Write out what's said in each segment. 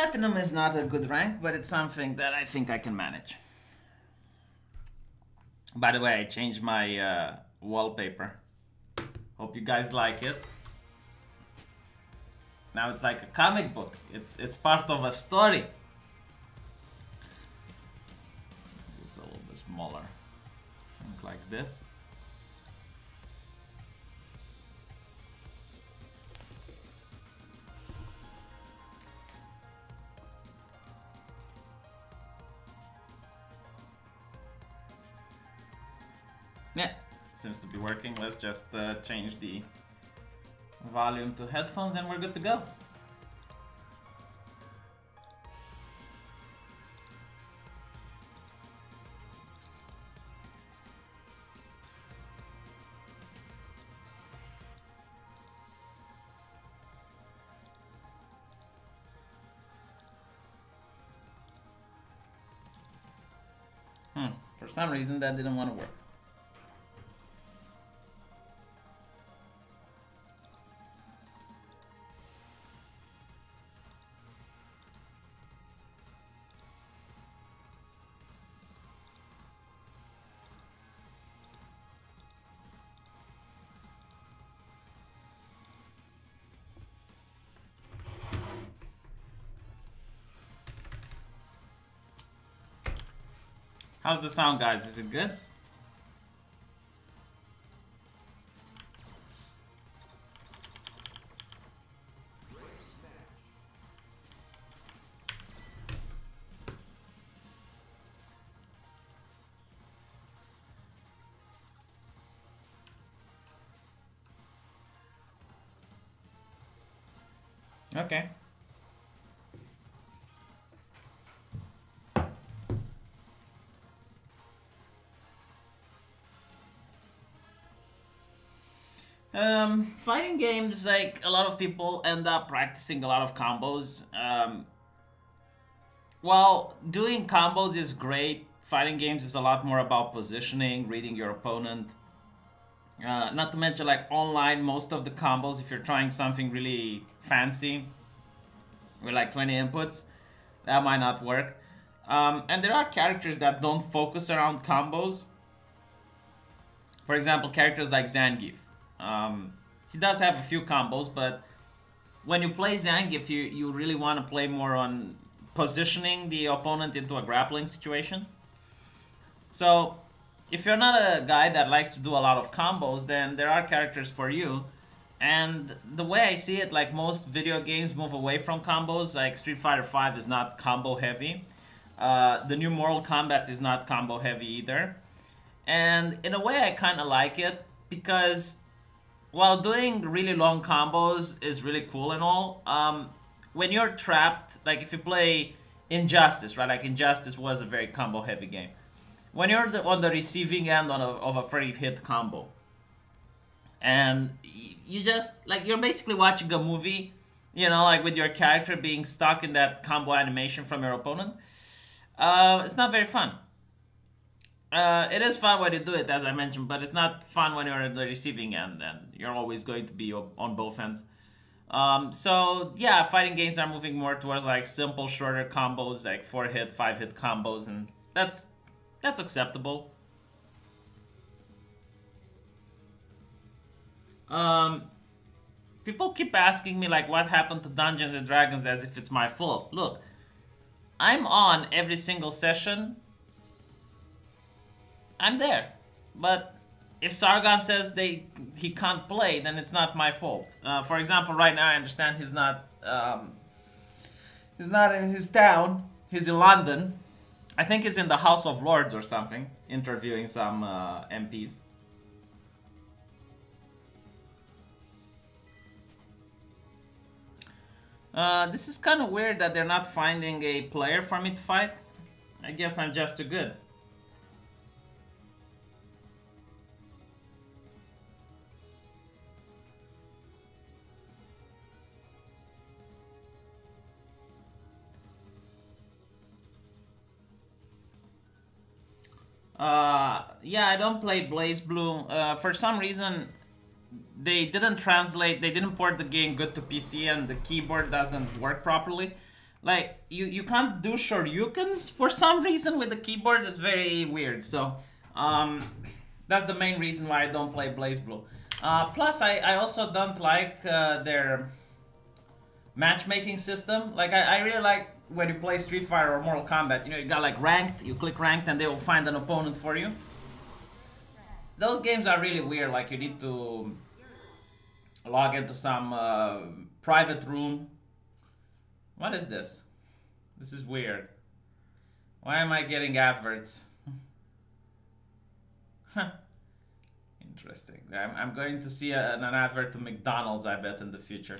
Platinum is not a good rank, but it's something that I think I can manage. By the way, I changed my wallpaper. Hope you guys like it. Now it's like a comic book. It's part of a story. It's a little bit smaller. Think like this. Yeah, seems to be working. Let's just change the volume to headphones and we're good to go. For some reason that didn't want to work. How's the sound, guys? Is it good? Okay. Fighting games, like, a lot of people end up practicing a lot of combos. While doing combos is great, fighting games is a lot more about positioning, reading your opponent. Not to mention, like, online, most of the combos, if you're trying something really fancy with like 20 inputs, that might not work. And there are characters that don't focus around combos. For example, characters like Zangief. He does have a few combos, but when you play Zangief, you really want to play more on positioning the opponent into a grappling situation. So if you're not a guy that likes to do a lot of combos, then there are characters for you. And the way I see it, like, most video games move away from combos. Like Street Fighter V is not combo heavy. The new Mortal Kombat is not combo heavy either. And in a way I kind of like it, because while doing really long combos is really cool and all, when you're trapped, like if you play Injustice, right? Like Injustice was a very combo heavy game. When you're on the receiving end of a free hit combo, and you just, like, you're basically watching a movie, you know, like with your character being stuck in that combo animation from your opponent, it's not very fun. It is fun when you do it, as I mentioned, but it's not fun when you're at the receiving end, and you're always going to be on both ends. So yeah, fighting games are moving more towards like simple, shorter combos, like 4-hit, 5-hit combos, and that's acceptable. People keep asking me, like, what happened to Dungeons and Dragons, as if it's my fault. Look, I'm on every single session. I'm there. But if Sargon says he can't play, then it's not my fault. For example, right now I understand he's not in his town. He's in London. I think he's in the House of Lords or something, interviewing some MPs. This is kind of weird that they're not finding a player for me to fight. I guess I'm just too good. Yeah, I don't play BlazBlue. For some reason, they didn't translate, they didn't port the game good to PC, and the keyboard doesn't work properly. Like, you can't do shoryukens for some reason with the keyboard. That's very weird. So, that's the main reason why I don't play BlazBlue. Plus, I also don't like their matchmaking system. Like, I really like when you play Street Fighter or Mortal Kombat. You know, you got like ranked, you click ranked and they will find an opponent for you. Those games are really weird. Like, you need to log into some private room. What is this? This is weird. Why am I getting adverts? Interesting. I'm going to see an advert to McDonald's, I bet, in the future.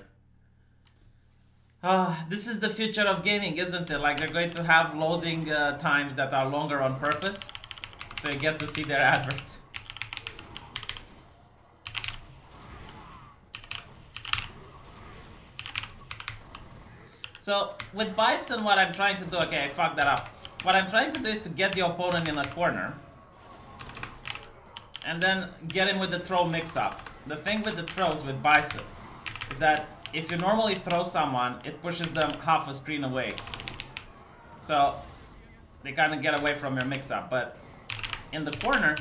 This is the future of gaming, isn't it? Like, they're going to have loading times that are longer on purpose. So you get to see their adverts. So, with Bison, what I'm trying to do... Okay, I fucked that up. What I'm trying to do is to get the opponent in a corner. And then get him with the throw mix-up. The thing with the throws with Bison is that if you normally throw someone, it pushes them half a screen away. So, they kind of get away from your mix-up. But in the corner...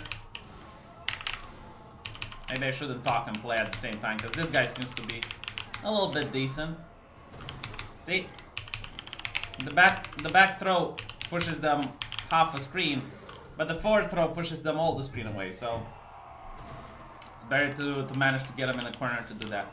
Maybe I shouldn't talk and play at the same time, because this guy seems to be a little bit decent. See? The back throw pushes them half a screen, but the forward throw pushes them all the screen away, so it's better to manage to get them in a corner to do that.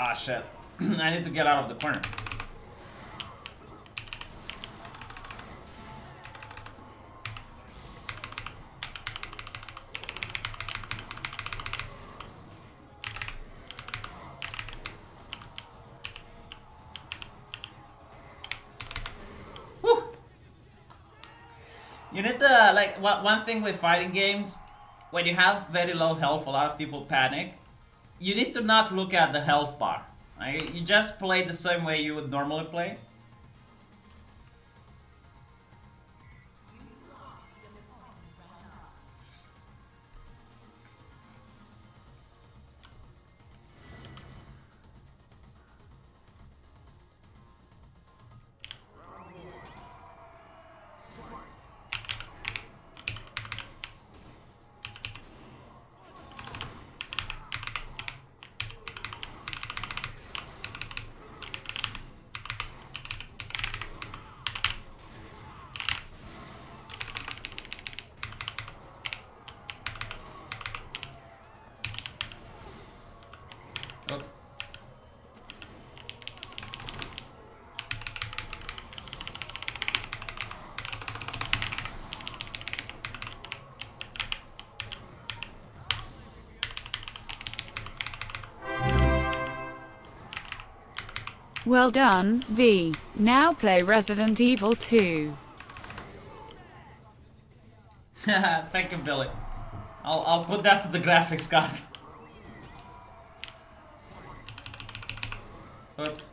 Ah, shit. I need to get out of the corner. Woo! You need to, like, one thing with fighting games, when you have very low health, a lot of people panic. You need to not look at the health bar. Right? You just play the same way you would normally play. Oops. Well done, V. Now play Resident Evil 2. Thank you, Billy. I'll put that to the graphics card. Oops.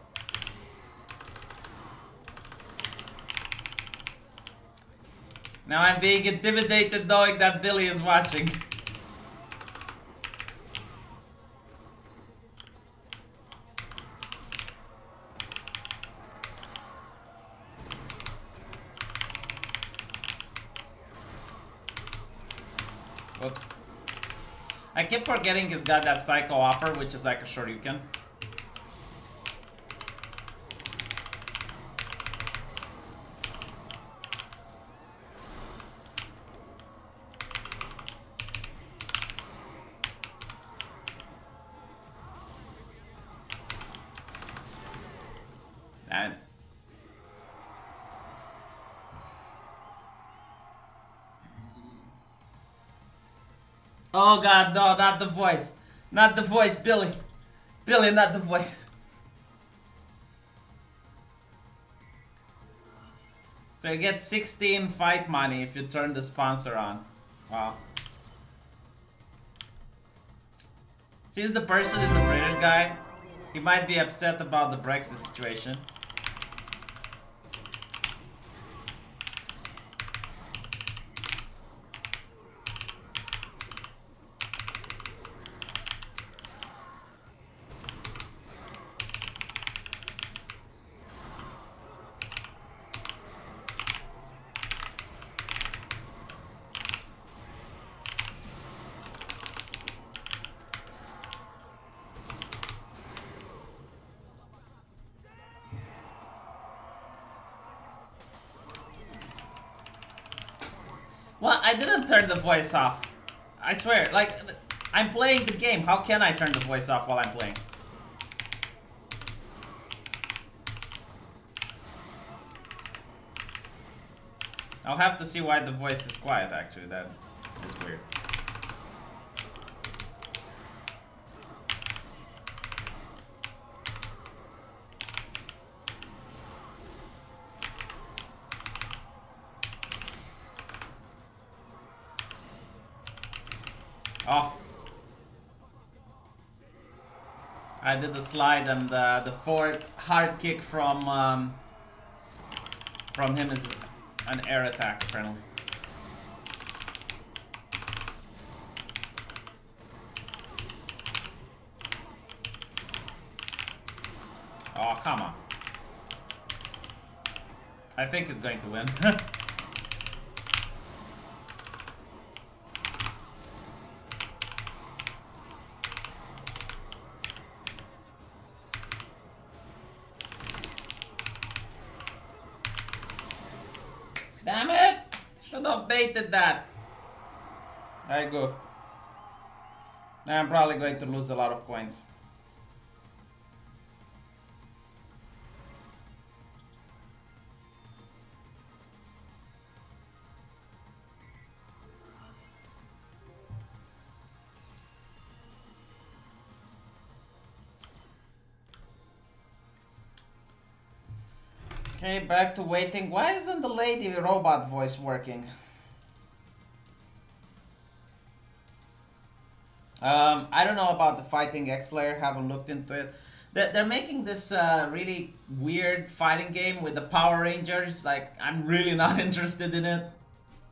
Now I'm being intimidated knowing that Billy is watching. Whoops. I keep forgetting he's got that Psycho Hopper, which is like a Shoryuken. And oh god, no, not the voice. Not the voice, Billy. Billy, not the voice. So you get 16 fight money if you turn the sponsor on. Wow. Since the person is a British guy, he might be upset about the Brexit situation. Well, I didn't turn the voice off. I swear, like, I'm playing the game. How can I turn the voice off while I'm playing? I'll have to see why the voice is quiet, actually. That is weird. Oh. I did the slide and the forward hard kick from him is an air attack apparently. Oh, come on. I think he's going to win. Damn it! Should have baited that. I goofed. Now I'm probably going to lose a lot of points. Okay, back to waiting. Why isn't the lady robot voice working? I don't know about the Fighting X-Layer, haven't looked into it. They're making this really weird fighting game with the Power Rangers. Like, I'm really not interested in it.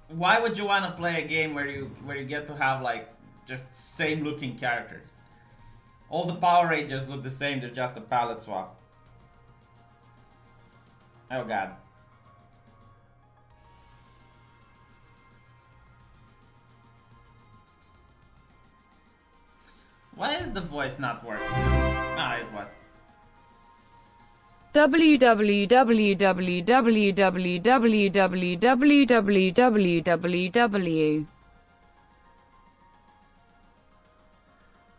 Why would you want to play a game where you get to have like just same looking characters? All the Power Rangers look the same, they're just a palette swap. Oh god. Why is the voice not working? Ah, it was. www.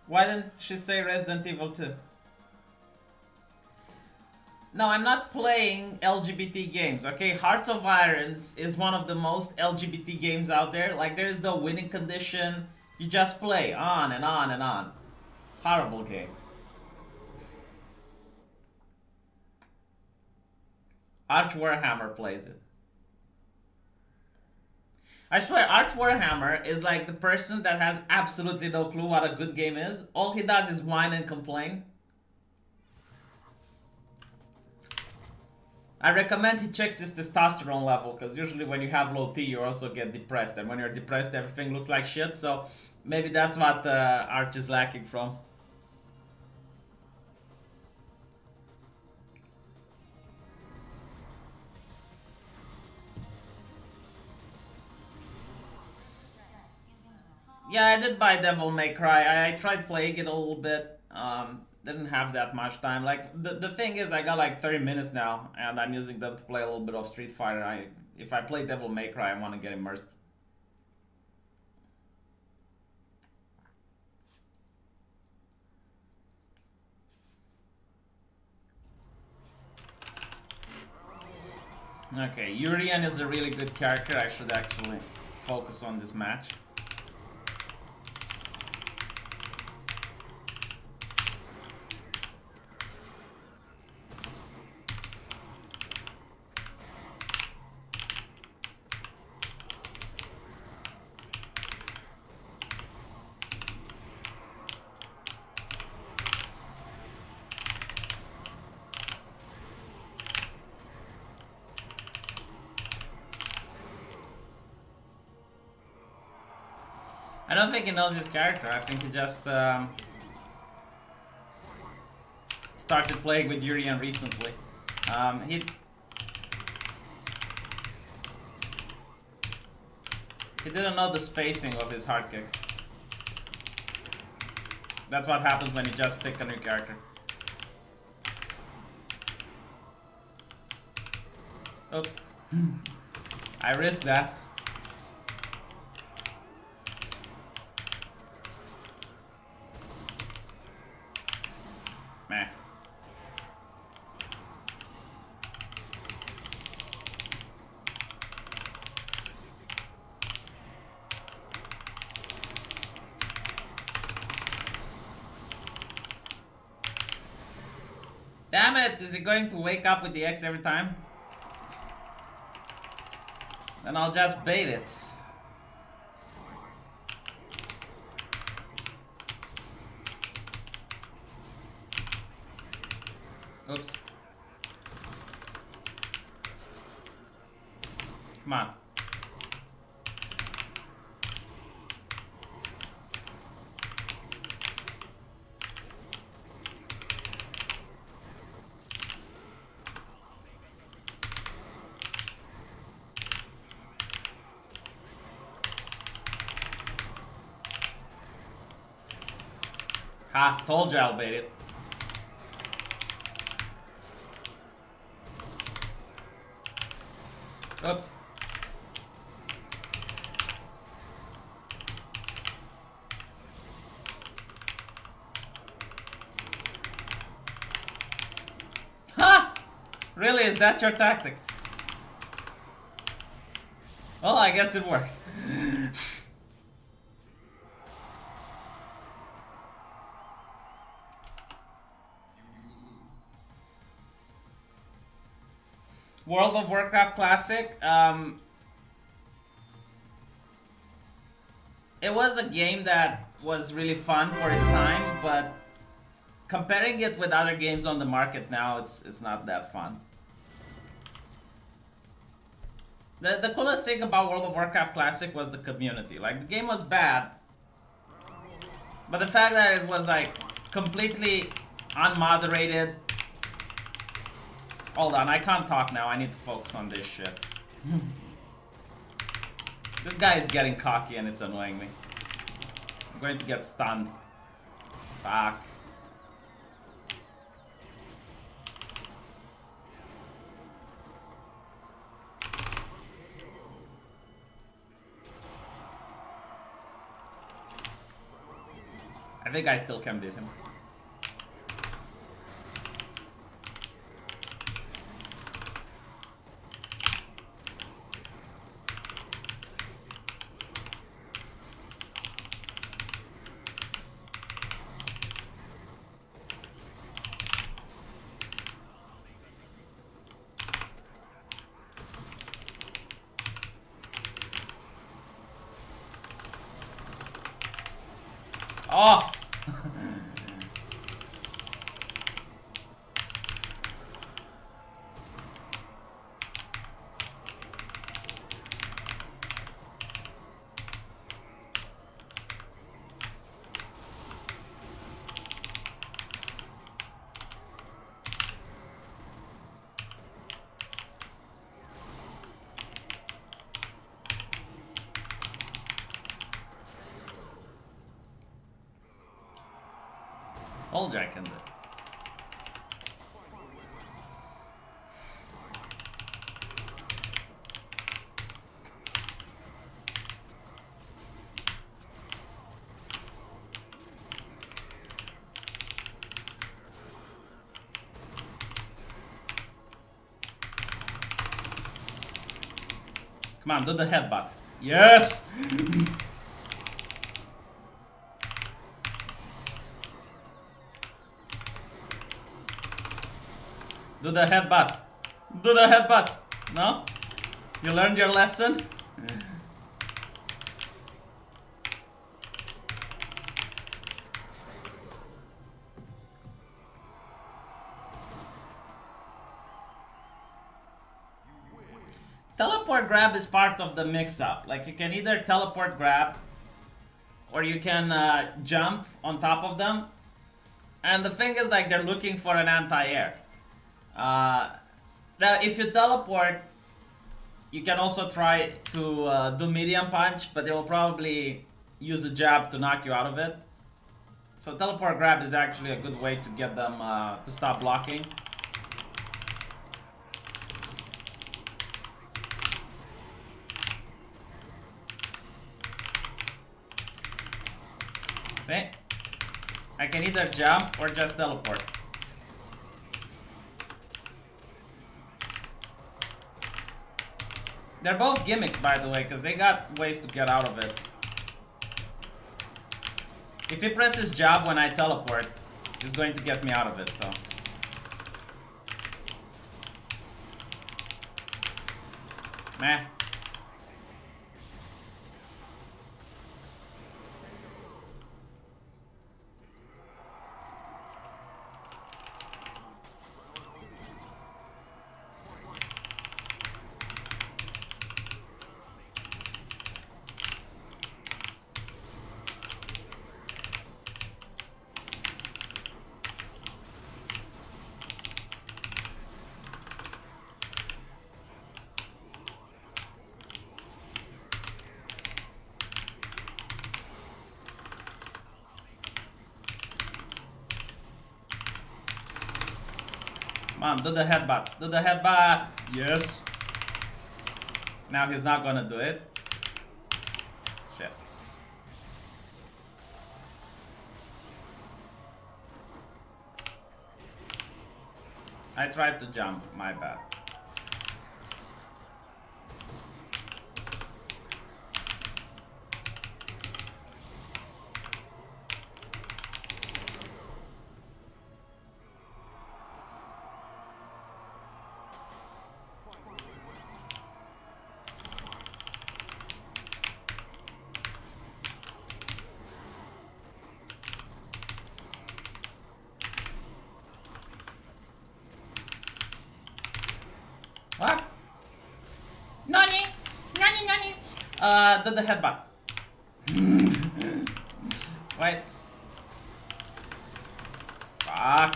Why didn't she say Resident Evil 2? No, I'm not playing LGBT games, okay? Hearts of Irons is one of the most LGBT games out there. Like, there is no winning condition. You just play on and on and on. Horrible game. Arch Warhammer plays it. I swear, Arch Warhammer is like the person that has absolutely no clue what a good game is. All he does is whine and complain. I recommend he checks his testosterone level, because usually when you have low T, you also get depressed. And when you're depressed, everything looks like shit. So maybe that's what Arch is lacking from. Yeah, I did buy Devil May Cry. I tried playing it a little bit. Didn't have that much time. Like, the thing is, I got like 30 minutes now, and I'm using them to play a little bit of Street Fighter. If I play Devil May Cry, I want to get immersed. Okay, Urian is a really good character. I should actually focus on this match. I don't think he knows his character. I think he just started playing with Urian recently. He didn't know the spacing of his hard kick. That's what happens when you just pick a new character. Oops. I risked that. Meh. Damn it! Is he going to wake up with the X every time? Then I'll just bait it. Oops. Come on. Ha, told you I'll bait it. Oops. Ha! Really, is that your tactic? Well, I guess it worked. World of Warcraft Classic, it was a game that was really fun for its time, but comparing it with other games on the market now, it's not that fun. The coolest thing about World of Warcraft Classic was the community. Like, the game was bad, but the fact that it was like completely unmoderated. Hold on, I can't talk now. I need to focus on this shit. This guy is getting cocky and it's annoying me. I'm going to get stunned. Fuck. I think I still can beat him. Oh! Told you I can do it. Come on, do the headbutt. Yes! Do the headbutt. Do the headbutt. No? You learned your lesson? Teleport grab is part of the mix-up. Like, you can either teleport grab or you can jump on top of them. And the thing is, like, they're looking for an anti-air. Now, if you teleport, you can also try to do medium punch, but they will probably use a jab to knock you out of it. So teleport grab is actually a good way to get them to stop blocking. See? I can either jump or just teleport. They're both gimmicks, by the way, because they got ways to get out of it. If he presses jab when I teleport, it's going to get me out of it, so. Meh. Come on, do the headbutt. Do the headbutt. Yes. Now he's not gonna do it. Shit. I tried to jump. My bad. What? Nani? Nani, nani? Do the headbutt. Wait. Fuck.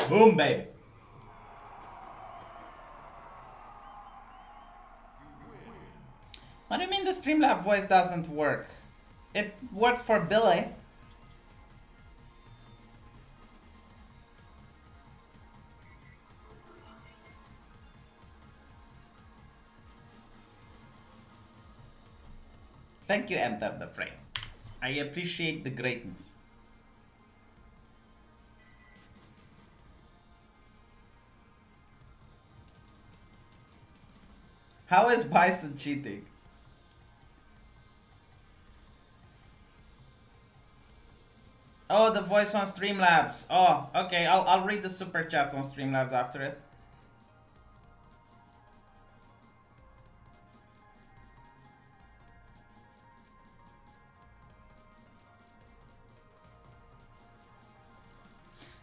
Boom, baby. What do you mean the Streamlab voice doesn't work? It worked for Billy. Thank you, Enter the Frame. I appreciate the greatness. How is Bison cheating? Oh, the voice on Streamlabs. Oh, okay. I'll read the super chats on Streamlabs after it.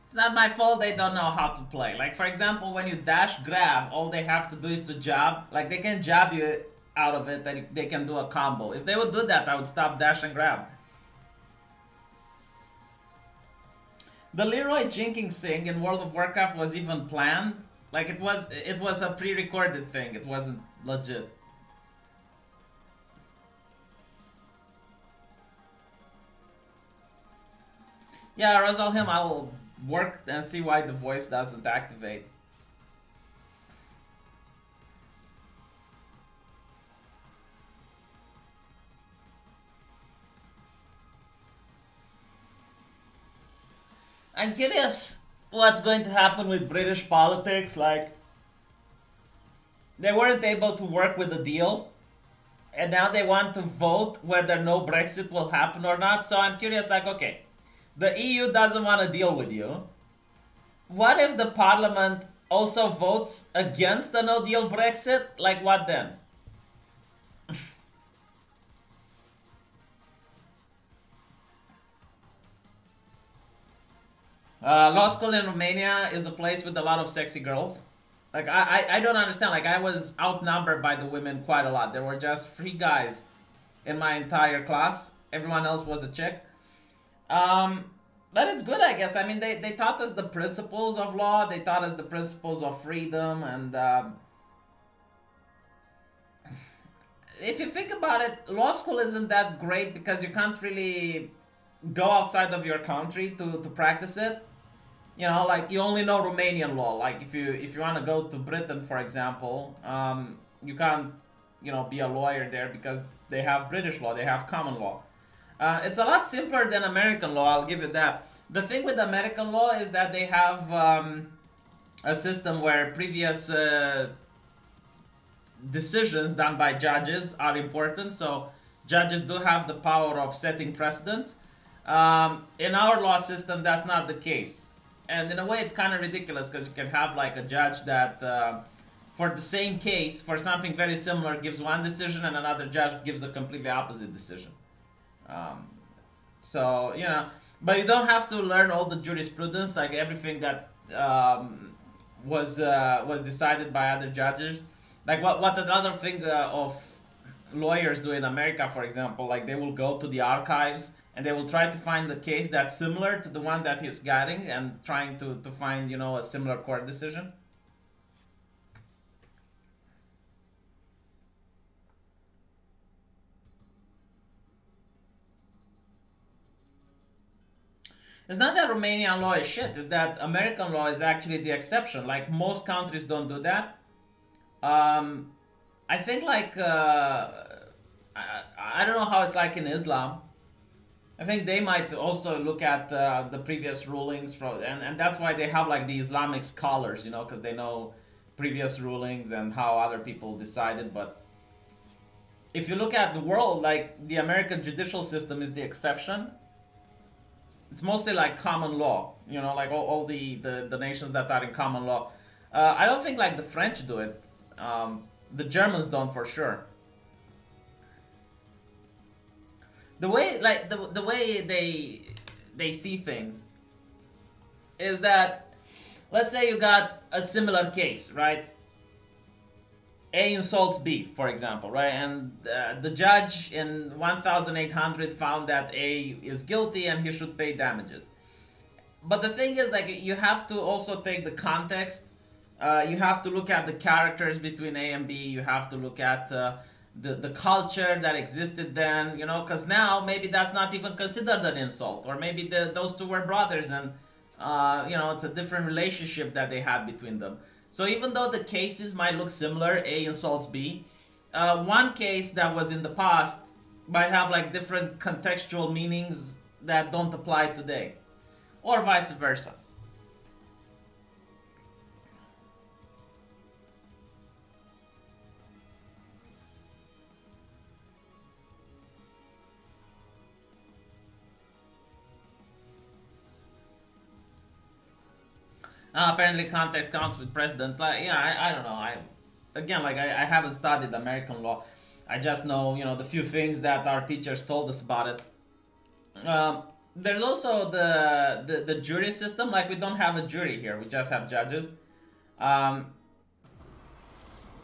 It's not my fault they don't know how to play. Like, for example, when you dash grab, all they have to do is to jab. Like, they can jab you out of it, and they can do a combo. If they would do that, I would stop dash and grab. The Leroy jinking thing in World of Warcraft was even planned. Like, it was a pre-recorded thing. It wasn't legit. Yeah, Rosalhim, I'll work and see why the voice doesn't activate. I'm curious what's going to happen with British politics. Like, they weren't able to work with the deal, and now they want to vote whether no Brexit will happen or not. So I'm curious, like, okay, the EU doesn't want to deal with you. What if the Parliament also votes against a no-deal Brexit, like what then? Law school in Romania is a place with a lot of sexy girls. Like, I don't understand. Like, I was outnumbered by the women quite a lot. There were just 3 guys in my entire class. Everyone else was a chick. But it's good, I guess. I mean, they taught us the principles of law. They taught us the principles of freedom. And if you think about it, law school isn't that great because you can't really go outside of your country to practice it. You know, like, you only know Romanian law. Like, if you want to go to Britain, for example, you can't, you know, be a lawyer there because they have British law, they have common law. It's a lot simpler than American law, I'll give you that. The thing with American law is that they have a system where previous decisions done by judges are important, so judges do have the power of setting precedents. In our law system, that's not the case. And in a way, it's kind of ridiculous because you can have like a judge that for the same case, for something very similar, gives one decision and another judge gives a completely opposite decision. So, you know, but you don't have to learn all the jurisprudence, like everything that was decided by other judges. Like what another thing of lawyers do in America, for example, like they will go to the archives and they will try to find the case that's similar to the one that he's getting and trying to find, you know, a similar court decision. It's not that Romanian law is shit, it's that American law is actually the exception. Like, most countries don't do that. I think, like, I don't know how it's like in Islam. I think they might also look at the previous rulings from, and that's why they have like the Islamic scholars, you know, because they know previous rulings and how other people decided. But if you look at the world, like, the American judicial system is the exception. It's mostly like common law, you know, like all the nations that are in common law. I don't think like the French do it. The Germans don't, for sure. The way, like, the way they see things is that, let's say you got a similar case, right? A insults B, for example, right? And the judge in 1800 found that A is guilty and he should pay damages. But the thing is, like, you have to also take the context. You have to look at the characters between A and B. You have to look at the culture that existed then, you know, because now maybe that's not even considered an insult. Or maybe those two were brothers and, you know, it's a different relationship that they had between them. So even though the cases might look similar, A insults B, one case that was in the past might have like different contextual meanings that don't apply today, or vice versa. Apparently context counts with precedents. Like, yeah, I don't know. I haven't studied American law. I just know, you know, the few things that our teachers told us about it. There's also the jury system. Like, we don't have a jury here. We just have judges.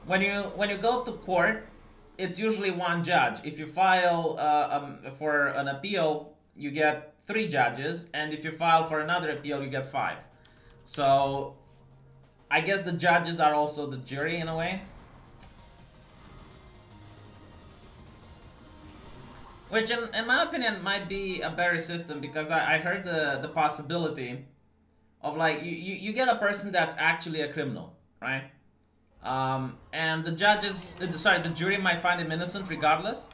When you go to court, it's usually one judge. If you file for an appeal, you get 3 judges, and if you file for another appeal, you get 5. So, I guess the judges are also the jury in a way. Which, in my opinion, might be a better system, because I heard the possibility of, like, you get a person that's actually a criminal, right? And the the jury might find him innocent regardless.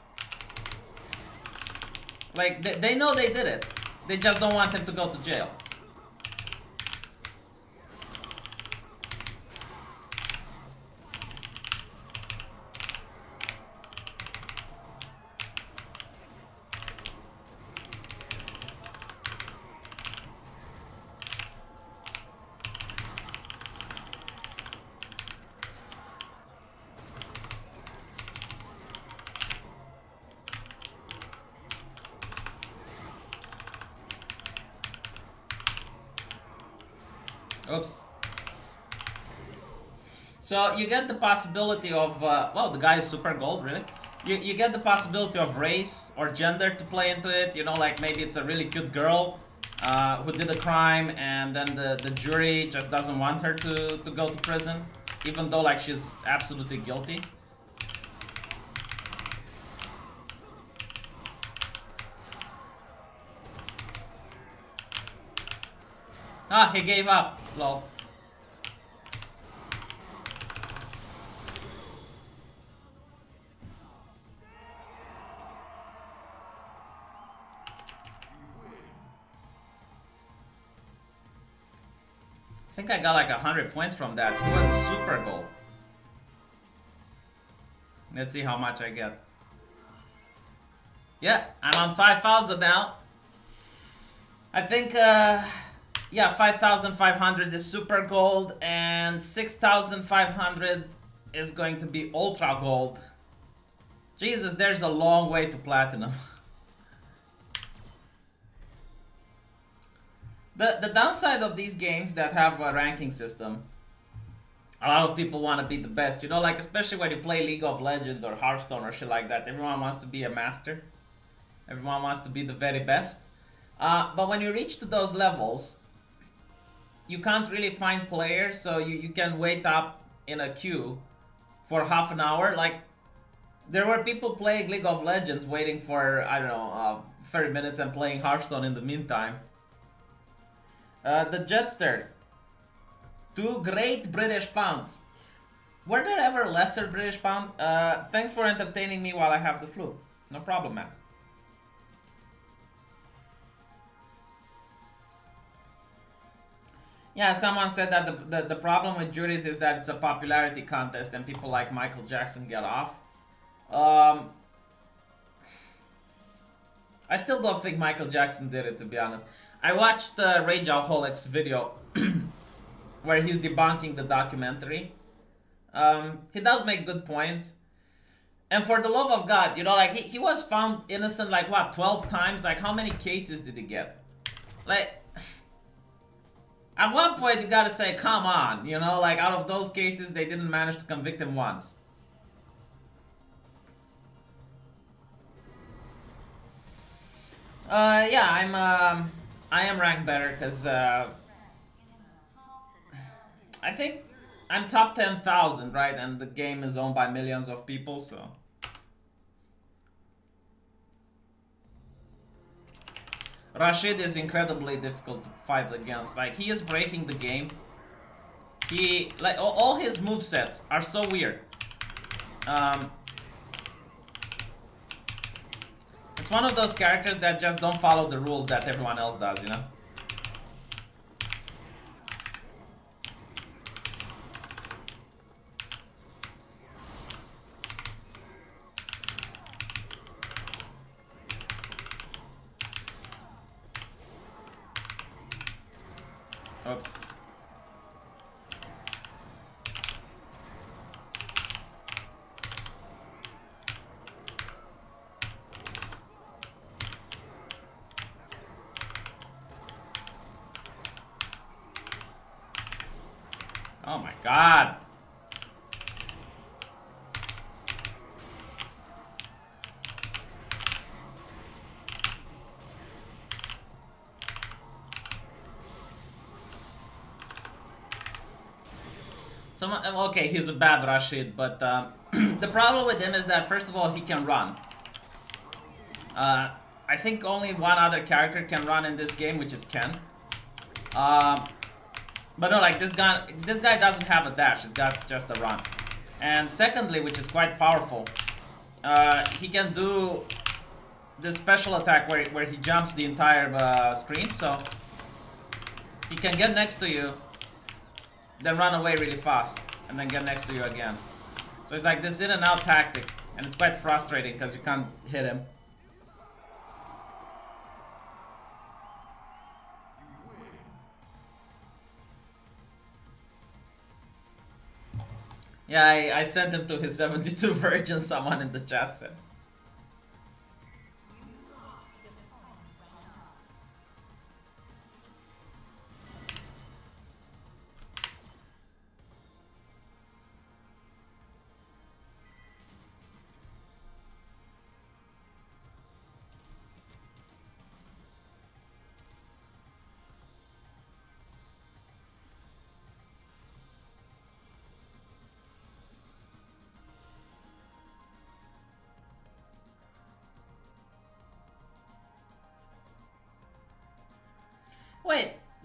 Like, they know they did it. They just don't want him to go to jail. Oops. So you get the possibility of, well, the guy is super gold, really. You get the possibility of race or gender to play into it. You know, like maybe it's a really cute girl who did a crime, and then the jury just doesn't want her to go to prison, even though like she's absolutely guilty. Ah, he gave up. Lol. I think I got like 100 points from that. He was super gold. Let's see how much I get. Yeah, I'm on 5,000 now. I think, yeah, 5,500 is super gold, and 6,500 is going to be ultra gold. Jesus, there's a long way to platinum. The downside of these games that have a ranking system, a lot of people want to be the best, you know, like especially when you play League of Legends or Hearthstone or shit like that. Everyone wants to be a master. Everyone wants to be the very best. But when you reach to those levels, you can't really find players, so you can wait up in a queue for half an hour. Like, there were people playing League of Legends waiting for, I don't know, 30 minutes and playing Hearthstone in the meantime. The Jetsters. 2 great British pounds. Were there ever lesser British pounds? Thanks for entertaining me while I have the flu. No problem, man. Yeah, someone said that the problem with juries is that it's a popularity contest and people like Michael Jackson get off. I still don't think Michael Jackson did it, to be honest. I watched Rageaholic's video where he's debunking the documentary. He does make good points. And for the love of God, you know, like, he was found innocent, like, what, 12 times? Like, how many cases did he get? Like, at one point, you gotta say, come on, you know, like, out of those cases, they didn't manage to convict him once. Yeah, I am ranked better, because, I think I'm top 10,000, right? And the game is owned by millions of people, so... Rashid is incredibly difficult to fight against. Like, he is breaking the game. He, like, all his movesets are so weird. It's one of those characters that just don't follow the rules that everyone else does, you know? Oops. Oh my God. So, okay, he's a bad Rashid, but the problem with him is that, first of all, he can run. I think only one other character can run in this game, which is Ken. But no, like, this guy doesn't have a dash, he's got just a run. And secondly, which is quite powerful, he can do this special attack where he jumps the entire screen, so he can get next to you, then run away really fast, and then get next to you again. So it's like this in and out tactic, and it's quite frustrating because you can't hit him. Yeah, I sent him to his 72 virgin, someone in the chat said.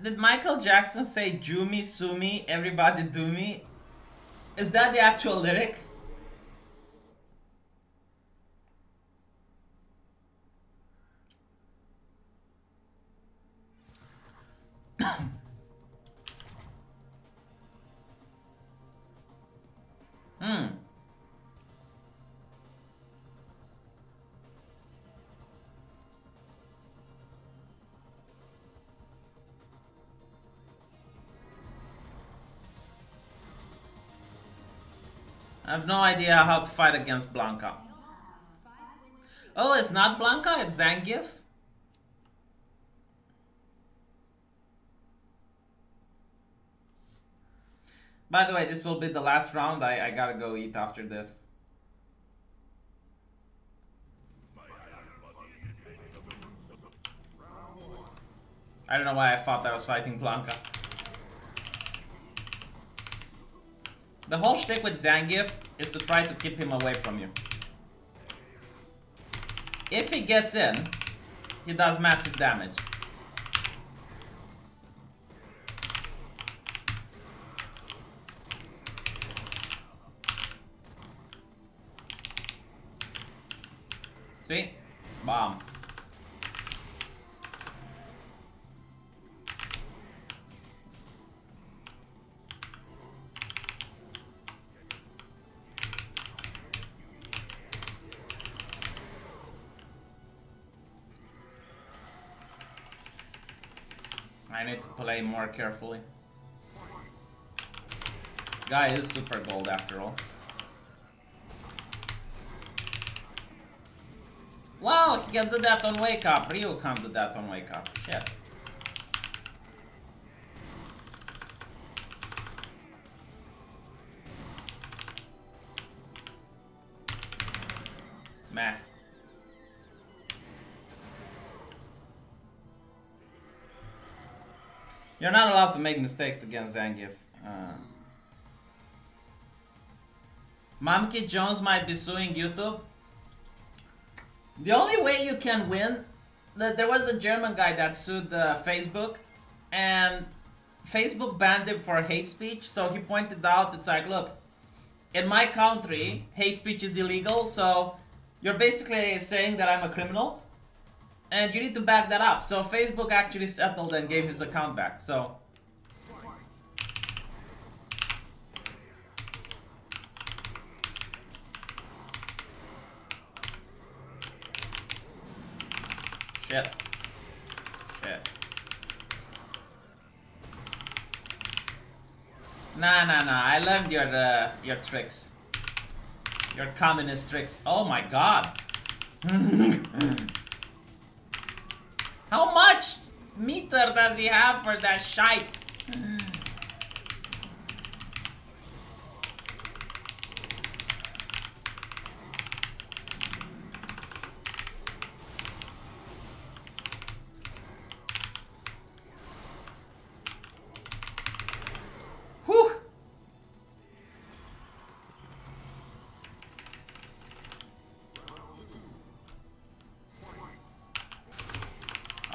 Did Michael Jackson say "Jumi Sumi, everybody do me"? Is that the actual lyric? I have no idea how to fight against Blanca. Oh, it's not Blanca, it's Zangief? By the way, this will be the last round. I gotta go eat after this. I don't know why I thought I was fighting Blanca. The whole shtick with Zangief is to try to keep him away from you. If he gets in, he does massive damage. See? Bomb. I need to play more carefully. Guy is super gold after all. Wow, he can do that on Wake Up. Ryu can't do that on Wake Up. Shit. Meh. You're not allowed to make mistakes against Zangief. Mamke Jones might be suing YouTube. The only way you can win, there was a German guy that sued Facebook, and Facebook banned him for hate speech. So he pointed out, it's like, look, in my country, hate speech is illegal, so you're basically saying that I'm a criminal. And you need to back that up. So Facebook actually settled and gave his account back. So shit. Nah. I learned your tricks. Your communist tricks. Oh my god. How much meter does he have for that shite? Whew.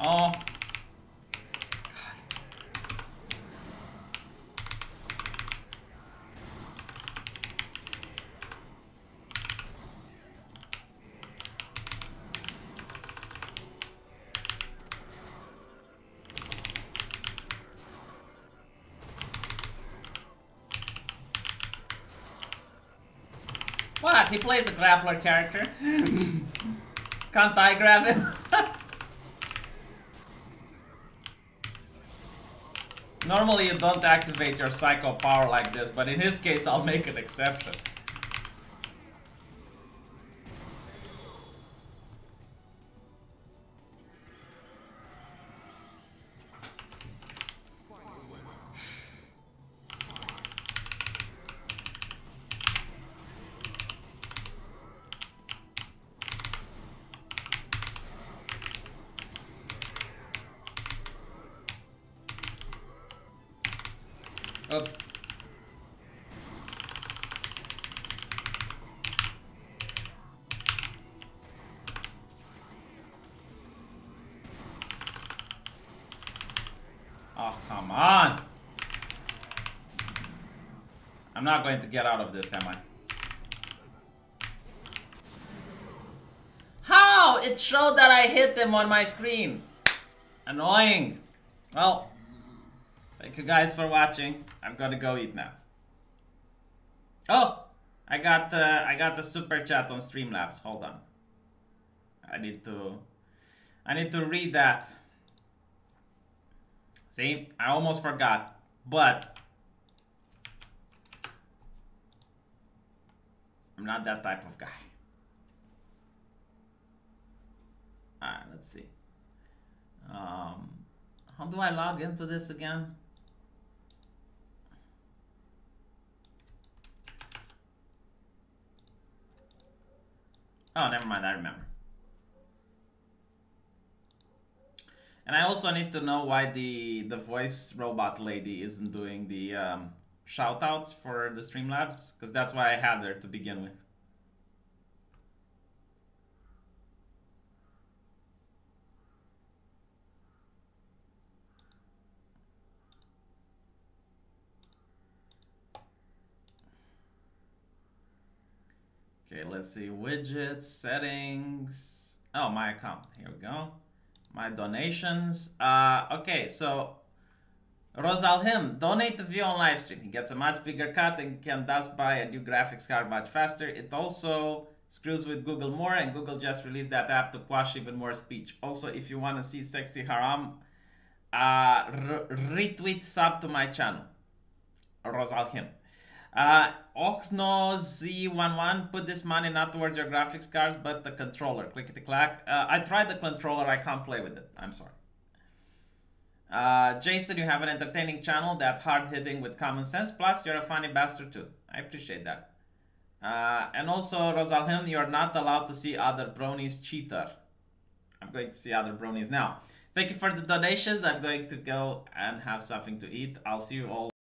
Oh. What? He plays a grappler character? Can't I grab him? Normally you don't activate your psycho power like this, but in his case I'll make an exception. Oops. Oh, come on. I'm not going to get out of this, am I? How? It showed that I hit him on my screen. Annoying. Well, thank you guys for watching. I'm gonna go eat now. Oh, I got the super chat on Streamlabs. Hold on. I need to read that. See, I almost forgot, but I'm not that type of guy. Alright, let's see. How do I log into this again? Oh, never mind, I remember. And I also need to know why the voice robot lady isn't doing the shoutouts for the Streamlabs, because that's why I had her to begin with. Okay, let's see, widgets, settings. Oh, my account, here we go. My donations. Okay, so Rosalhim, donate to view on live stream. He gets a much bigger cut and can thus buy a new graphics card much faster. It also screws with Google more, and Google just released that app to quash even more speech. Also, if you want to see sexy haram, retweet sub to my channel, Rosalhim. Ochno Z11, put this money not towards your graphics cards, but the controller. Clickety-clack. I tried the controller, I can't play with it. I'm sorry. Jason, you have an entertaining channel that hard-hitting with common sense. Plus, you're a funny bastard too. I appreciate that. And also, Rosalhim, you're not allowed to see other bronies cheater. I'm going to see other bronies now. Thank you for the donations. I'm going to go and have something to eat. I'll see you all.